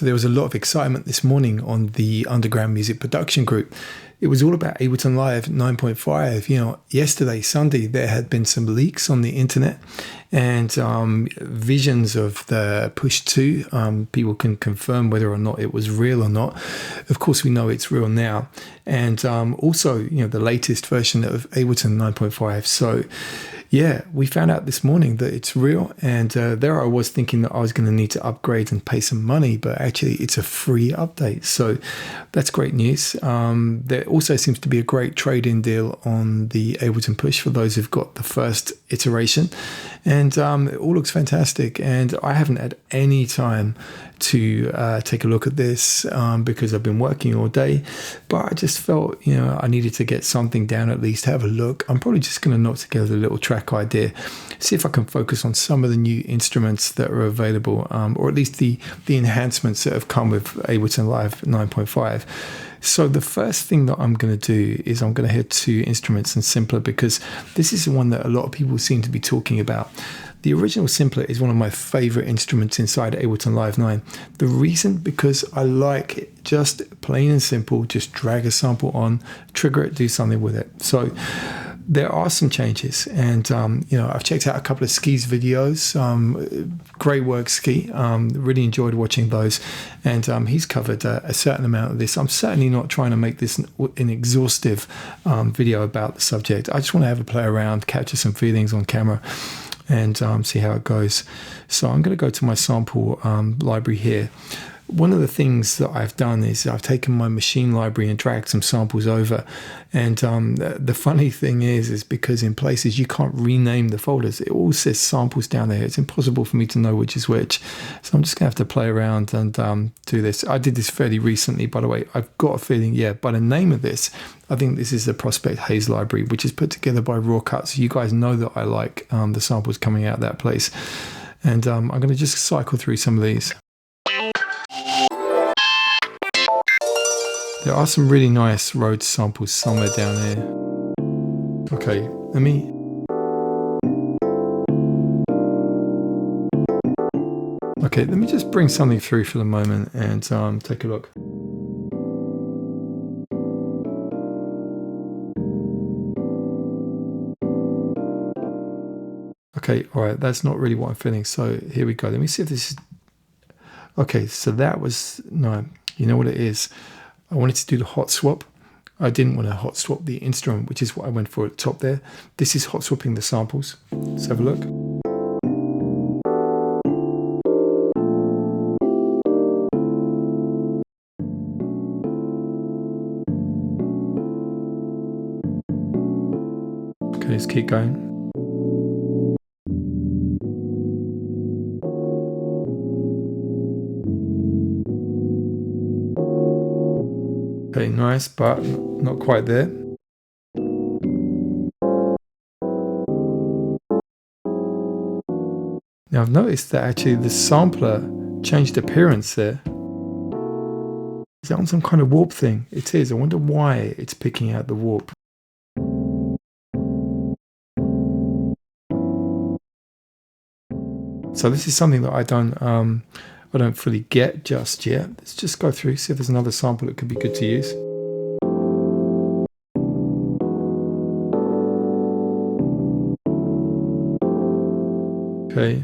So there was a lot of excitement this morning on the Underground Music Production Group. It was all about Ableton Live 9.5. You know, yesterday, Sunday, there had been some leaks on the internet and visions of the Push 2. People can confirm whether or not it was real or not. Of course, we know it's real now. And also, you know, the latest version of Ableton 9.5. So yeah, we found out this morning that it's real, and there I was thinking that I was going to need to upgrade and pay some money, but actually it's a free update, so that's great news. There also seems to be a great trade-in deal on the Ableton Push for those who've got the first iteration, and it all looks fantastic, and I haven't had any time to take a look at this because I've been working all day, but I just felt, you know, I needed to get something down, at least have a look. I'm probably just going to knock together a little track idea, see if I can focus on some of the new instruments that are available, or at least the enhancements that have come with Ableton Live 9.5. So the first thing that I'm going to do is I'm going to head to Instruments and Simpler, because this is the one that a lot of people seem to be talking about. The original Simpler is one of my favorite instruments inside Ableton Live 9. The reason, because I like it just plain and simple, just drag a sample on, trigger it, do something with it. So there are some changes, and you know, I've checked out a couple of Ski's videos. Great work, Ski. Really enjoyed watching those, and he's covered a certain amount of this. I'm certainly not trying to make this an exhaustive video about the subject. I just want to have a play around, capture some feelings on camera, and see how it goes. So I'm going to go to my sample library here. One of the things that I've done is I've taken my machine library and dragged some samples over. And the funny thing is because in places you can't rename the folders. It all says samples down there. It's impossible for me to know which is which. So I'm just going to have to play around and do this. I did this fairly recently, by the way. I've got a feeling, yeah, by the name of this, I think this is the Prospect Haze library, which is put together by Raw Cuts. You guys know that I like the samples coming out of that place. And I'm going to just cycle through some of these. There are some really nice Rhodes samples somewhere down here. Okay, let me... Okay, let me just bring something through for the moment and take a look. Okay, all right, that's not really what I'm feeling. So here we go. Let me see if this is... Okay, so that was... No, you know what it is? I wanted to do the hot swap. I didn't want to hot swap the instrument, which is what I went for at the top there. This is hot swapping the samples. Let's have a look. Okay, let's keep going. Okay, nice, but not quite there. Now I've noticed that actually the sampler changed appearance there. Is that on some kind of warp thing? It is. I wonder why it's picking out the warp. So this is something that I don't fully get just yet. Let's just go through, see if there's another sample that could be good to use. Okay.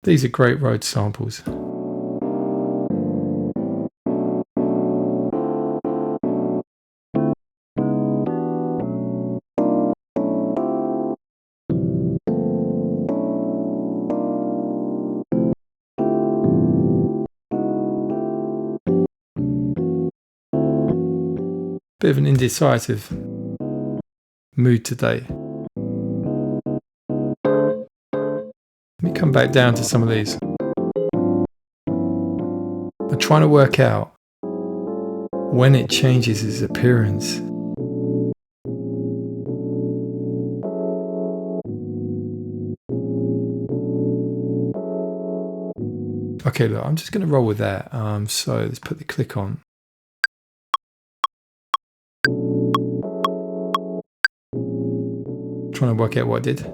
These are great Rhodes samples. Bit of an indecisive mood today. Let me come back down to some of these. I'm trying to work out when it changes its appearance. Okay, look, I'm just going to roll with that. So let's put the click on. Trying to work out what I did.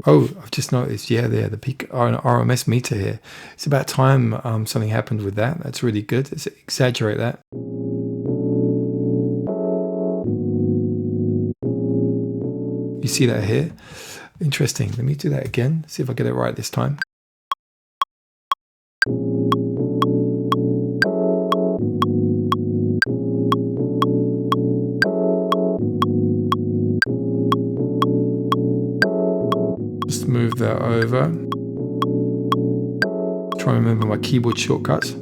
Oh, I've just noticed, yeah, there, the peak RMS meter here. It's about time something happened with that. That's really good. Let's exaggerate that. You see that here? Interesting. Let me do that again. See if I get it right this time. Just move that over. Try and remember my keyboard shortcuts.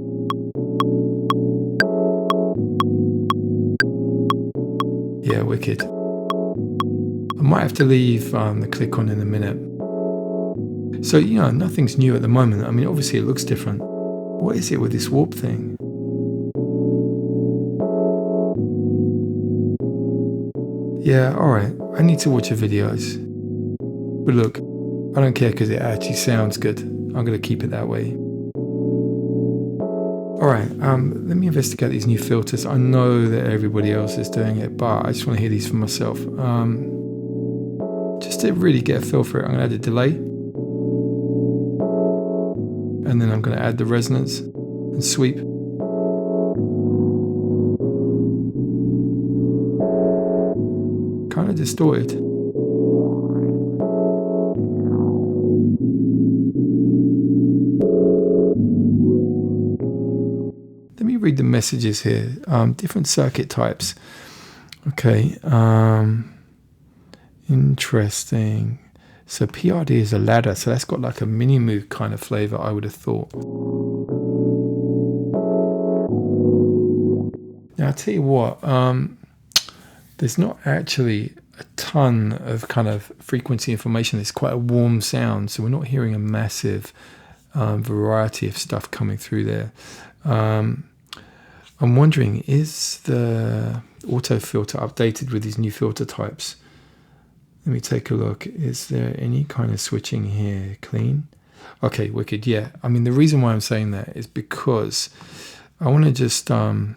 Yeah, wicked. I might have to leave the click on in a minute. So, you know, nothing's new at the moment. I mean, obviously it looks different. What is it with this warp thing? Yeah, alright. I need to watch your videos. But look, I don't care because it actually sounds good. I'm going to keep it that way. Alright, let me investigate these new filters. I know that everybody else is doing it, but I just want to hear these for myself. Just to really get a feel for it, I'm going to add a delay. And then I'm going to add the resonance and sweep. Kind of distorted. Let me read the messages here. Different circuit types. Okay. Interesting. So PRD is a ladder, so that's got like a mini moog kind of flavor, I would have thought. Now I'll tell you what, there's not actually a ton of kind of frequency information. It's quite a warm sound, so we're not hearing a massive variety of stuff coming through there. I'm wondering, is the auto filter updated with these new filter types? Let me take a look. Is there any kind of switching here? Clean? Okay, wicked. Yeah. I mean, the reason why I'm saying that is because I want to just go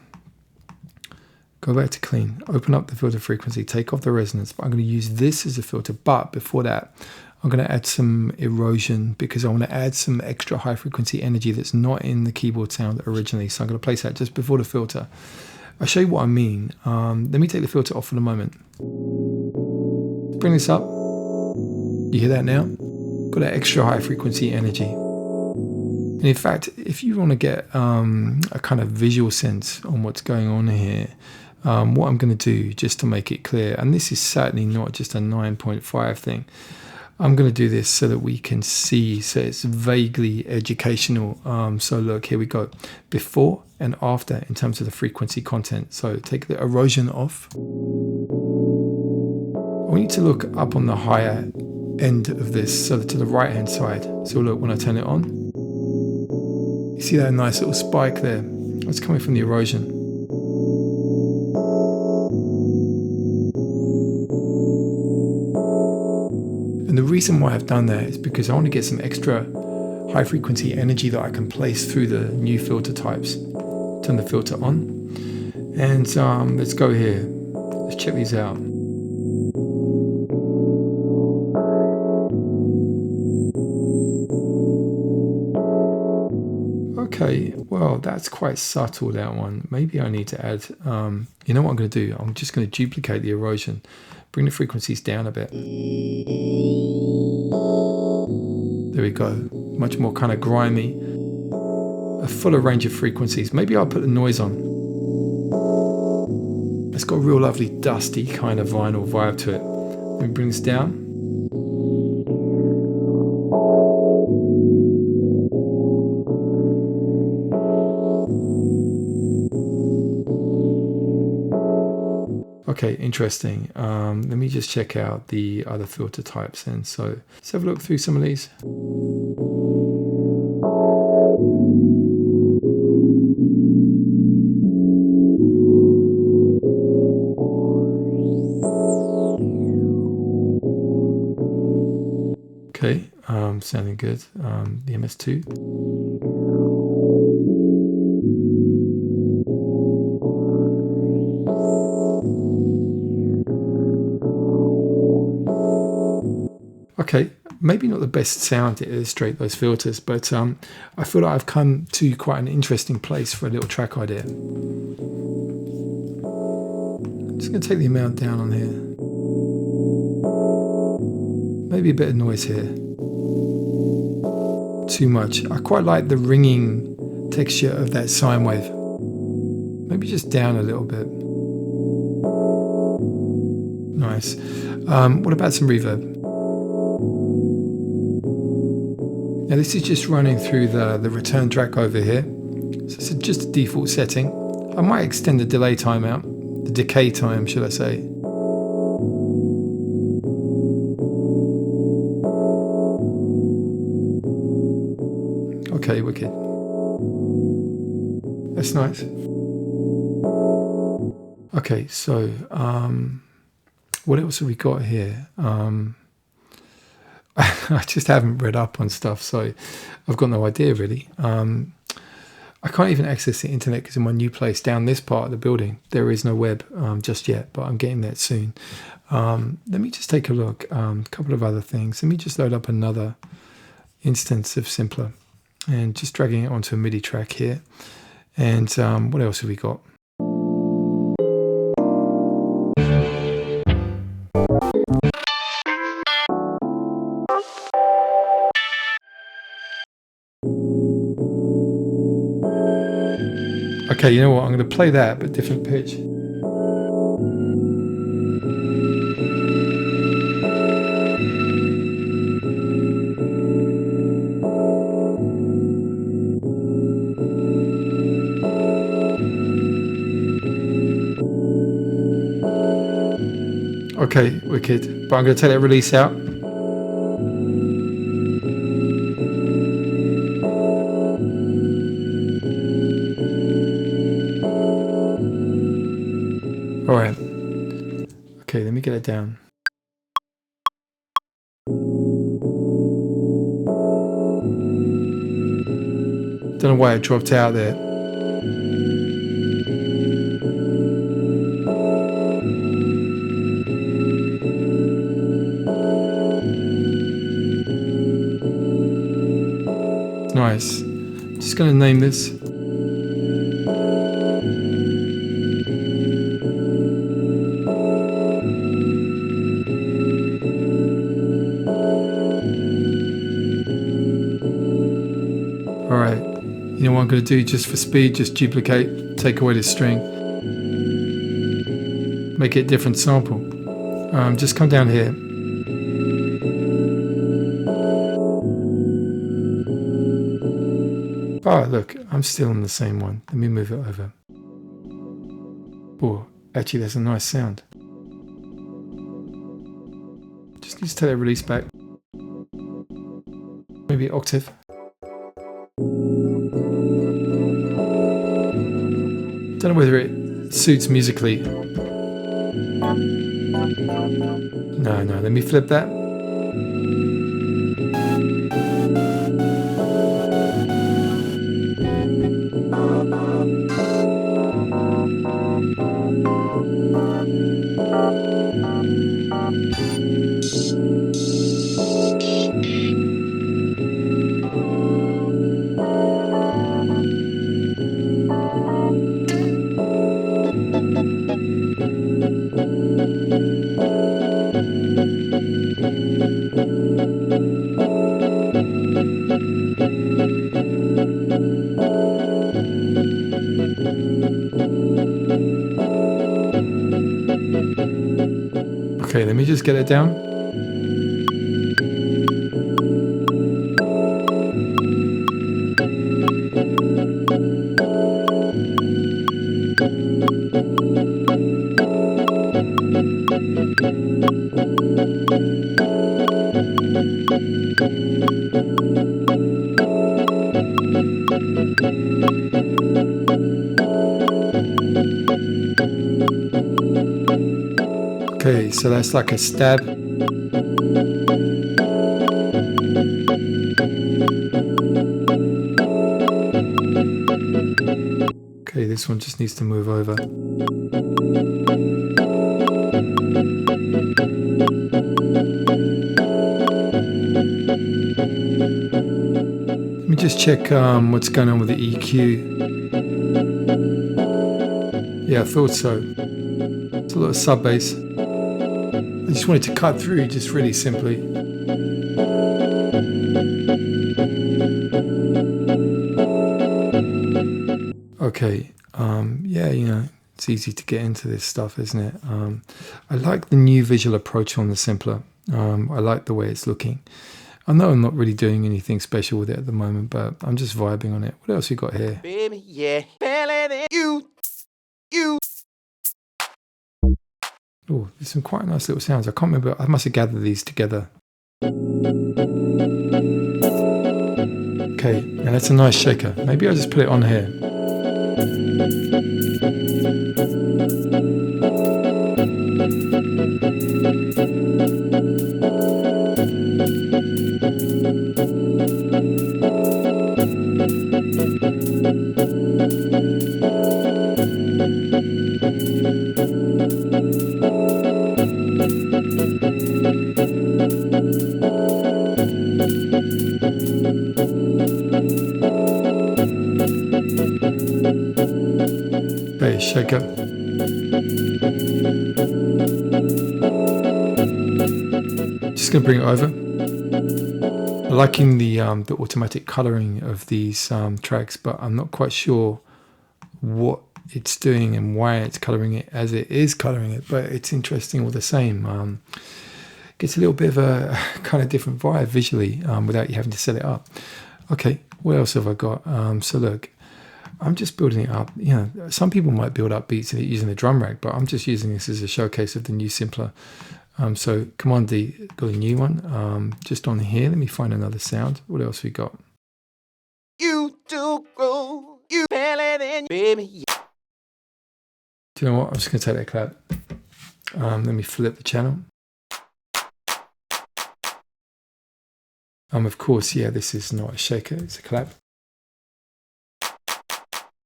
back to clean, open up the filter frequency, take off the resonance. But I'm going to use this as a filter. But before that, I'm going to add some erosion because I want to add some extra high frequency energy that's not in the keyboard sound originally. So I'm going to place that just before the filter. I'll show you what I mean. Let me take the filter off for a moment. Bring this up. You hear that now? Got that extra high frequency energy. And in fact, if you want to get a kind of visual sense on what's going on here, what I'm going to do just to make it clear, and this is certainly not just a 9.5 thing, I'm going to do this so that we can see, so it's vaguely educational. So look, here we go. Before and after in terms of the frequency content. So take the erosion off. I want you to look up on the higher end of this, so to the right hand side. So look, when I turn it on, you see that nice little spike there? That's coming from the erosion. And the reason why I've done that is because I want to get some extra high frequency energy that I can place through the new filter types. Turn the filter on. And let's go here. Let's check these out. Okay, well, that's quite subtle, that one. Maybe I need to add, you know what I'm going to do? I'm just going to duplicate the erosion, bring the frequencies down a bit. There we go. Much more kind of grimy, a fuller range of frequencies. Maybe I'll put the noise on. It's got a real lovely dusty kind of vinyl vibe to it. Let me bring this down. Okay, interesting. Let me just check out the other filter types then. So let's have a look through some of these. Okay, sounding good. The MS2. Okay, maybe not the best sound to illustrate those filters, but I feel like I've come to quite an interesting place for a little track idea. I'm just going to take the amount down on here. Maybe a bit of noise here. Too much. I quite like the ringing texture of that sine wave. Maybe just down a little bit. Nice. What about some reverb? Now this is just running through the return track over here. So it's just a default setting. I might extend the delay time out. The decay time, should I say. Okay, wicked. That's nice. Okay, so what else have we got here? I just haven't read up on stuff, so I've got no idea really. I can't even access the internet because in my new place down this part of the building, there is no web just yet, but I'm getting that soon. Let me just take a look. A couple of other things. Let me just load up another instance of Simpler and just dragging it onto a MIDI track here. And what else have we got? Okay, you know what? I'm going to play that, but different pitch. Okay, wicked. But I'm going to take that release out. All right. Okay, let me get it down. Don't know why it dropped out there. Nice. Just going to name this. All right. You know what I'm going to do just for speed? Just duplicate, take away the string, make it a different sample. Just come down here. Oh, look, I'm still on the same one. Let me move it over. Oh, actually, that's a nice sound. Just need to take that release back. Maybe octave. Don't know whether it suits musically. No, let me flip that. Okay, let me just get it down. Okay, so that's like a stab. this one just needs to move over. Let me just check what's going on with the EQ. Yeah, I thought so. It's a lot of sub bass. I just wanted to cut through just really simply. Okay, yeah, you know, it's easy to get into this stuff, isn't it? I like the new visual approach on the sampler. I like the way it's looking. I know I'm not really doing anything special with it at the moment, but I'm just vibing on it. What else we got here? Baby, yeah, better than you. Oh, there's some quite nice little sounds. I can't remember. I must have gathered these together. Okay, now that's a nice shaker. Maybe I'll just put it on here. Okay, shaker. Just gonna bring it over. I'm liking the automatic coloring of these tracks, but I'm not quite sure what it's doing and why it's coloring it as it is coloring it, but it's interesting all the same. Gets a little bit of a kind of different vibe visually without you having to set it up. Okay, what else have I got? So look, I'm just building it up. You know, some people might build up beats using the drum rack, but I'm just using this as a showcase of the new simpler. So Command D, got a new one. Just on here, let me find another sound. What else we got? You do grow, you better than baby, yeah. Do you know what? I'm just going to take that clap. Let me flip the channel. Of course, yeah, this is not a shaker, it's a clap.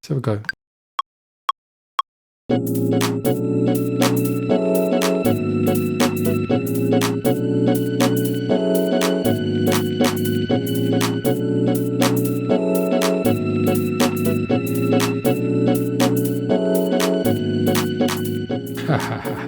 So we go. Ha ha ha.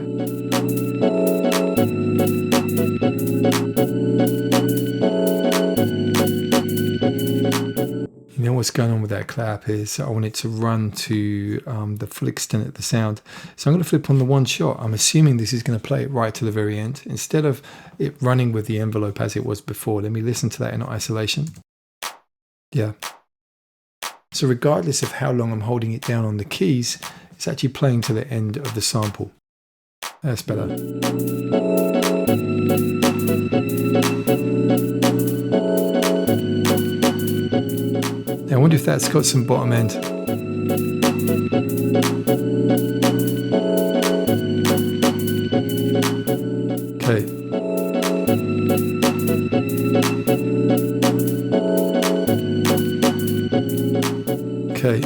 You know what's going on with that clap is I want it to run to the full extent of the sound. So I'm going to flip on the one shot. I'm assuming this is going to play it right to the very end. Instead of it running with the envelope as it was before, let me listen to that in isolation. Yeah. So regardless of how long I'm holding it down on the keys, it's actually playing to the end of the sample. That's better. Now, I wonder if that's got some bottom end. Okay. Okay.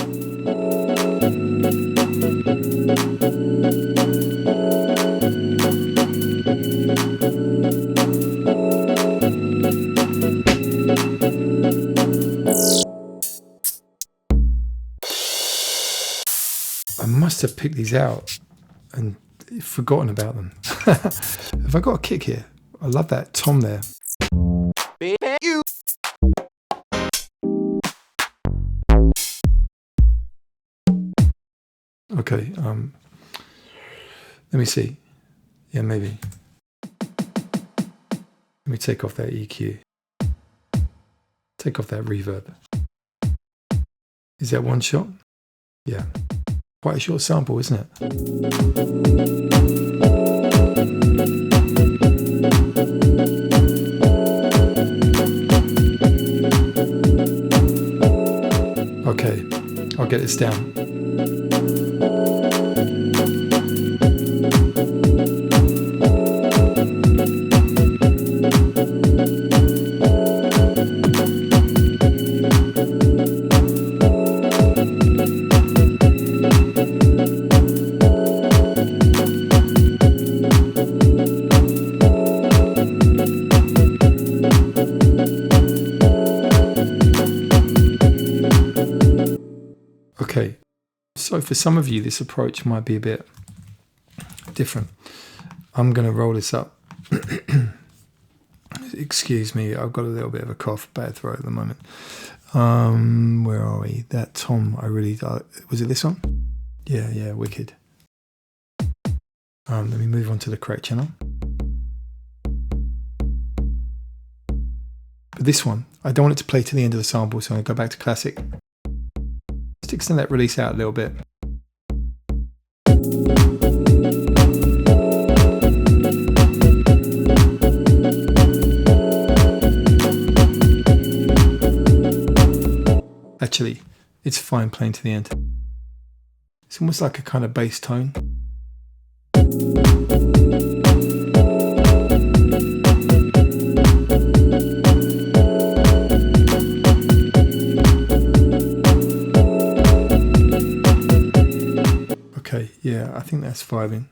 I must have picked these out and forgotten about them. Have I got a kick here? I love that tom there. Baby, you. Okay, let me see. Yeah, maybe. Let me take off that EQ. Take off that reverb. Is that one shot? Yeah. Quite a short sample, isn't it? Okay, I'll get this down. Okay, so for some of you, this approach might be a bit different. I'm going to roll this up. Excuse me, I've got a little bit of a cough, bad throat at the moment. Where are we? That tom, was it this one? Yeah, wicked. Let me move on to the correct channel. But this one, I don't want it to play to the end of the sample, so I'm going to go back to classic. Just extend that release out a little bit. Actually, it's fine playing to the end. It's almost like a kind of bass tone. Okay, yeah, I think that's vibing.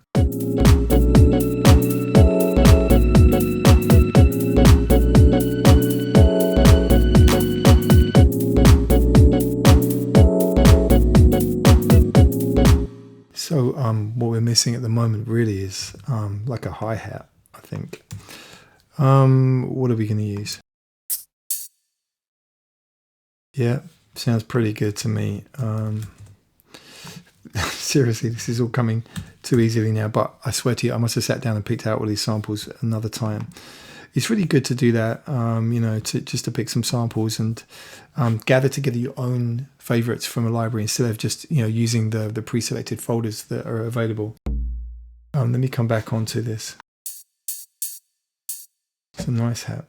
So what we're missing at the moment really is like a hi-hat, I think. What are we going to use? Yeah, sounds pretty good to me. Seriously, this is all coming too easily now, but I swear to you, I must have sat down and picked out all these samples another time. It's really good to do that, just to pick some samples and gather together your own favorites from a library instead of just, using the pre-selected folders that are available. Let me come back onto this. It's a nice hat.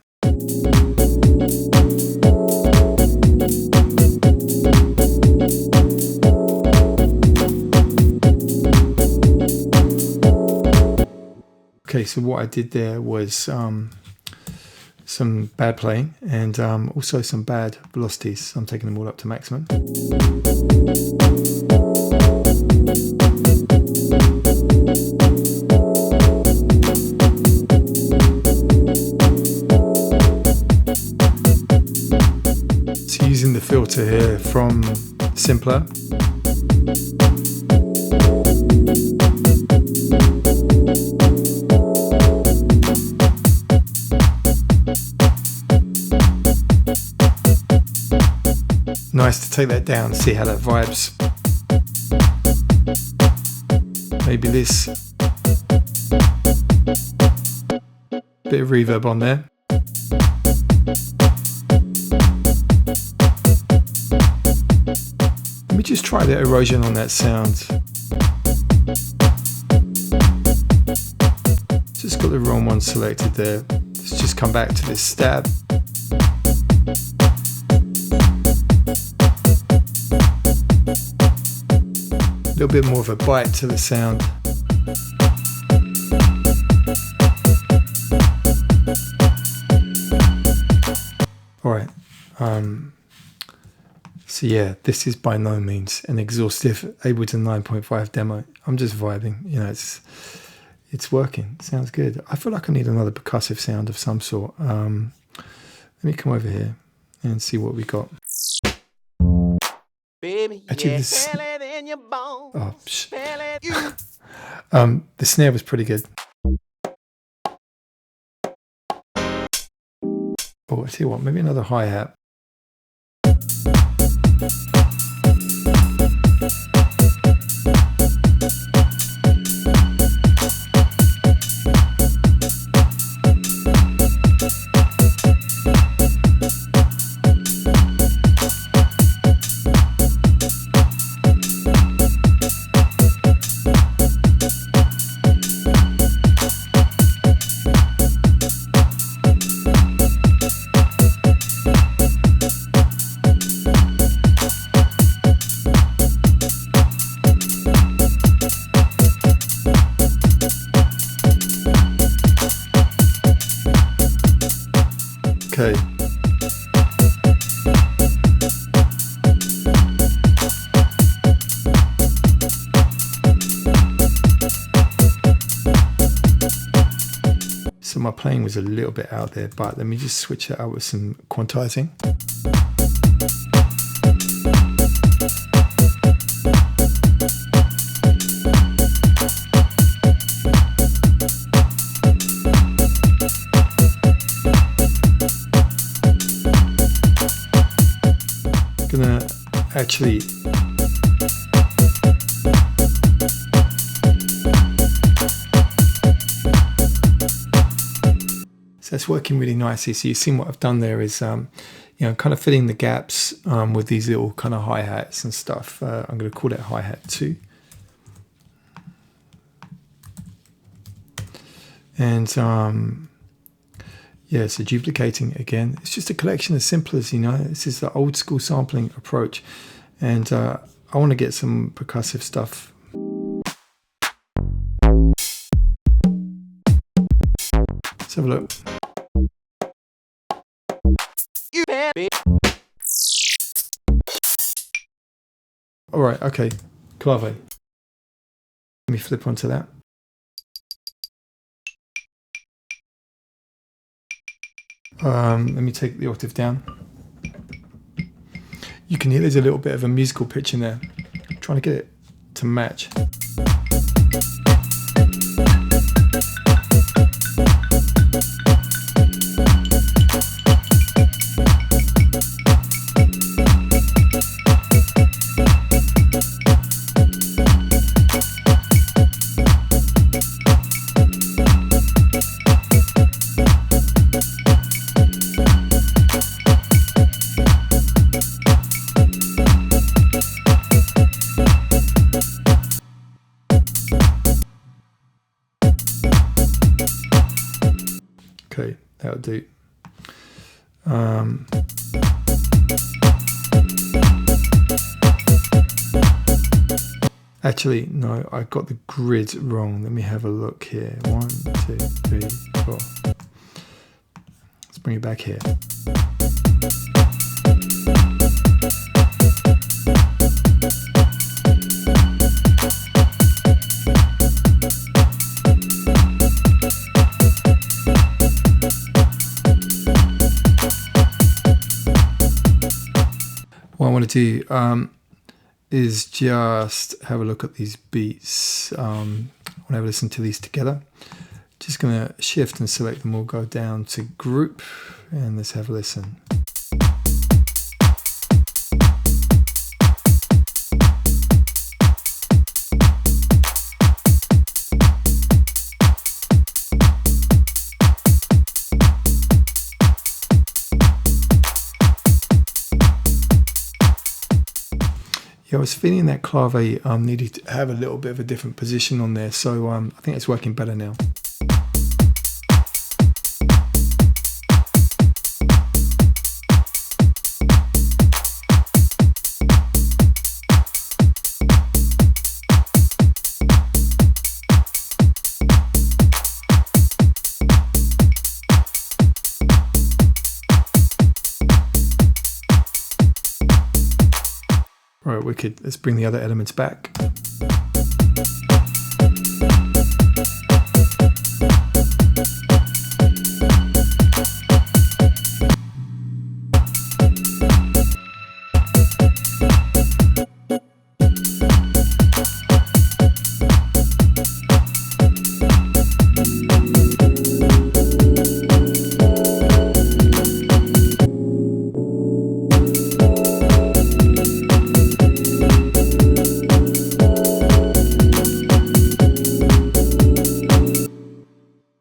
Okay, so what I did there was some bad playing and also some bad velocities. So I'm taking them all up to maximum. So using the filter here from Simpler. Nice to take that down, see how that vibes. Maybe this. Bit of reverb on there. Let me just try the erosion on that sound. Just got the wrong one selected there. Let's just come back to this stab. A little bit more of a bite to the sound. All right. So yeah, this is by no means an exhaustive Ableton 9.5 demo. I'm just vibing. It's working. It sounds good. I feel like I need another percussive sound of some sort. Let me come over here and see what we got. Baby, Actually, yeah, this... in your bones. Oh, the snare was pretty good. Oh, I tell you what, maybe another hi-hat. Okay. So my playing was a little bit out there, but let me just switch it out with some quantizing. Actually, so it's working really nicely. So you've seen what I've done there is, kind of filling the gaps with these little kind of hi-hats and stuff. I'm going to call that hi-hat 2. And so duplicating it again. It's just a collection of samplers, This is the old school sampling approach. And I want to get some percussive stuff. Let's have a look. All right, okay, clave. Let me flip onto that. Let me take the octave down. You can hear there's a little bit of a musical pitch in there. I'm trying to get it to match. Okay, that'll do. Actually, no, I got the grid wrong. Let me have a look here. 1, 2, 3, 4. Let's bring it back here. What I want to do is just have a look at these beats. I want to have a listen to these together. Just going to shift and select them all, go down to group, and let's have a listen. Yeah, I was feeling that clave needed to have a little bit of a different position on there, so I think it's working better now. All right, wicked. Let's bring the other elements back.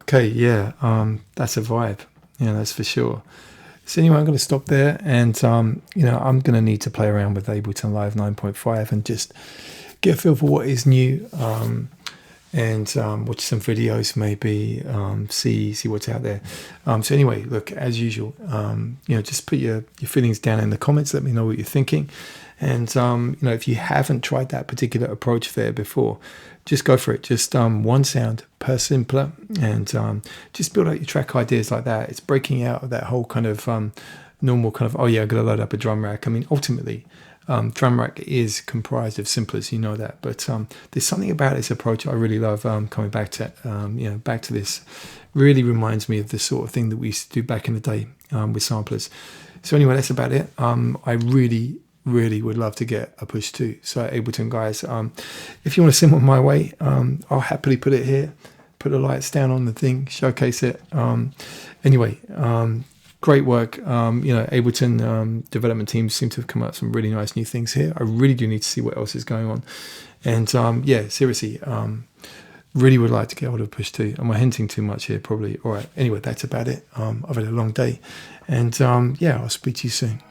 Okay, yeah, that's a vibe. Yeah, that's for sure. So anyway, I'm going to stop there, and I'm going to need to play around with Ableton Live 9.5 and just get a feel for what is new, and watch some videos, maybe see what's out there. So anyway, look, as usual, just put your feelings down in the comments. Let me know what you're thinking, and if you haven't tried that particular approach there before, just go for it. Just one sound per simpler, and just build out your track ideas like that. It's breaking out of that whole kind of normal kind of, oh yeah, I've got to load up a drum rack. I mean, ultimately, drum rack is comprised of simplers, you know that. But there's something about this approach I really love. Coming back to back to this, really reminds me of the sort of thing that we used to do back in the day with samplers. So anyway, that's about it. I really would love to get a push 2. So Ableton guys, if you want to send one my way, I'll happily put it here, put the lights down on the thing, showcase it. Anyway, great work. Ableton development teams seem to have come up with some really nice new things here. I really do need to see what else is going on. And seriously, really would like to get hold of Push 2. Am I hinting too much here? Probably. All right. Anyway, that's about it. I've had a long day. And I'll speak to you soon.